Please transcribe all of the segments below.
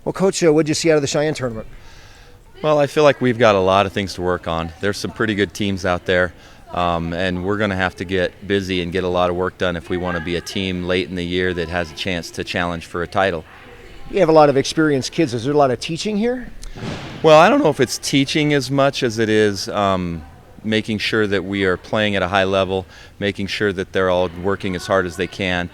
Well, Coach, what did you see out of the Cheyenne tournament? Well, I feel like we've got a lot of things to work on. There's some pretty good teams out there, and we're going to have to get busy and get a lot of work done if we want to be a team late in the year that has a chance to challenge for a title. You have a lot of experienced kids. Is there a lot of teaching here? Well, I don't know if it's teaching as much as it is making sure that we are playing at a high level, making sure that they're all working as hard as they can.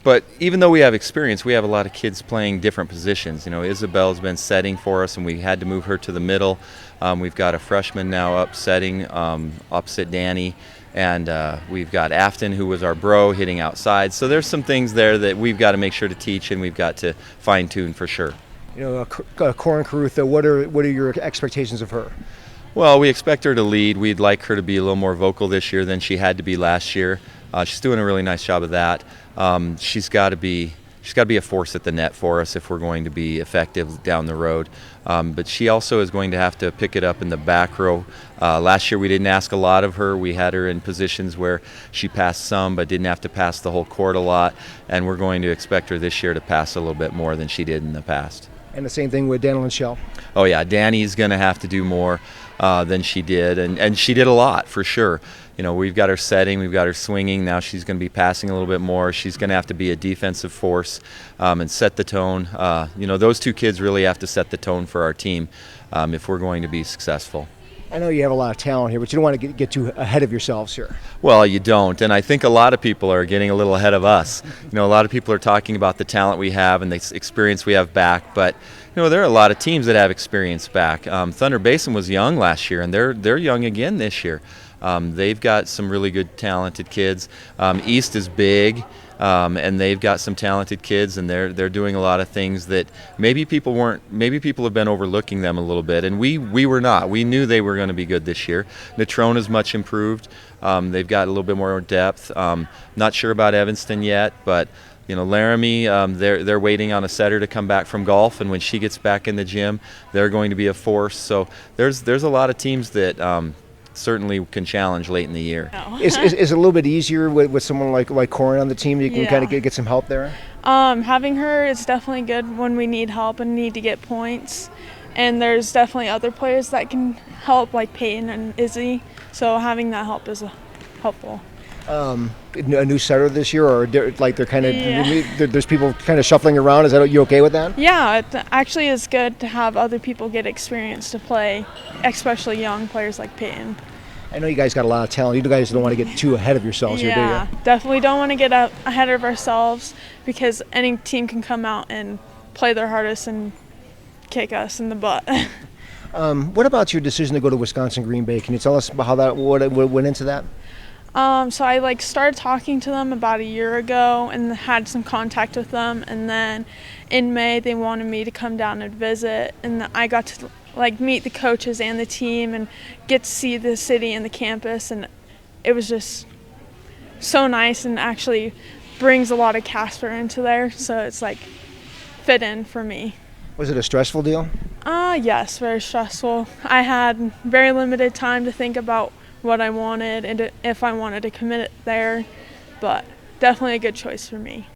But even though we have experience, we have a lot of kids playing different positions. You know, Isabel's been setting for us, and we had to move her to the middle. We've got a freshman now up setting opposite Danny, and we've got Afton, who was our bro, hitting outside. So there's some things there that we've got to make sure to teach, and we've got to fine-tune for sure. You know, Corin Carutha, what are your expectations of her? Well, we expect her to lead. We'd like her to be a little more vocal this year than she had to be last year. She's doing a really nice job of that. She's got to be a force at the net for us if we're going to be effective down the road. But she also is going to have to pick it up in the back row. Last year we didn't ask a lot of her. We had her in positions where she passed some but didn't have to pass the whole court a lot. And we're going to expect her this year to pass a little bit more than she did in the past. And the same thing with Daniel and Shell. Oh yeah, Danny's going to have to do more than she did, and she did a lot for sure. You know, we've got her setting, we've got her swinging. Now she's going to be passing a little bit more. She's going to have to be a defensive force and set the tone. You know, those two kids really have to set the tone for our team if we're going to be successful. I know you have a lot of talent here, but you don't want to get too ahead of yourselves here. Well, you don't, and I think a lot of people are getting a little ahead of us. You know, a lot of people are talking about the talent we have and the experience we have back, but you know, there are a lot of teams that have experience back. Thunder Basin was young last year, and they're young again this year. They've got some really good, talented kids. East is big, and they've got some talented kids, and they're doing a lot of things that maybe people have been overlooking them a little bit, and we were not. We knew they were going to be good this year. Natrona's much improved. They've got a little bit more depth. Not sure about Evanston yet, but you know, Laramie, they're waiting on a setter to come back from golf, and when she gets back in the gym, they're going to be a force. So there's a lot of teams that certainly can challenge late in the year. Is it a little bit easier with someone like Corin on the team? You can kind of get some help there? Having her is definitely good when we need help and need to get points. And there's definitely other players that can help, like Peyton and Izzy. So having that help is helpful. A new setter this year, or like they're kind of there's people kind of shuffling around. Is that you okay with that? Yeah, it actually is good to have other people get experience to play, especially young players like Peyton. I know you guys got a lot of talent. You guys don't want to get too ahead of yourselves here, do you? Yeah, definitely don't want to get ahead of ourselves, because any team can come out and play their hardest and kick us in the butt. What about your decision to go to Wisconsin Green Bay? Can you tell us about how what went into that? So I started talking to them about a year ago and had some contact with them, and then in May they wanted me to come down and visit, and I got to meet the coaches and the team and get to see the city and the campus, and it was just so nice, and actually brings a lot of Casper into there, so it's fit in for me. Was it a stressful deal? Yes, very stressful. I had very limited time to think about what I wanted and if I wanted to commit it there, but definitely a good choice for me.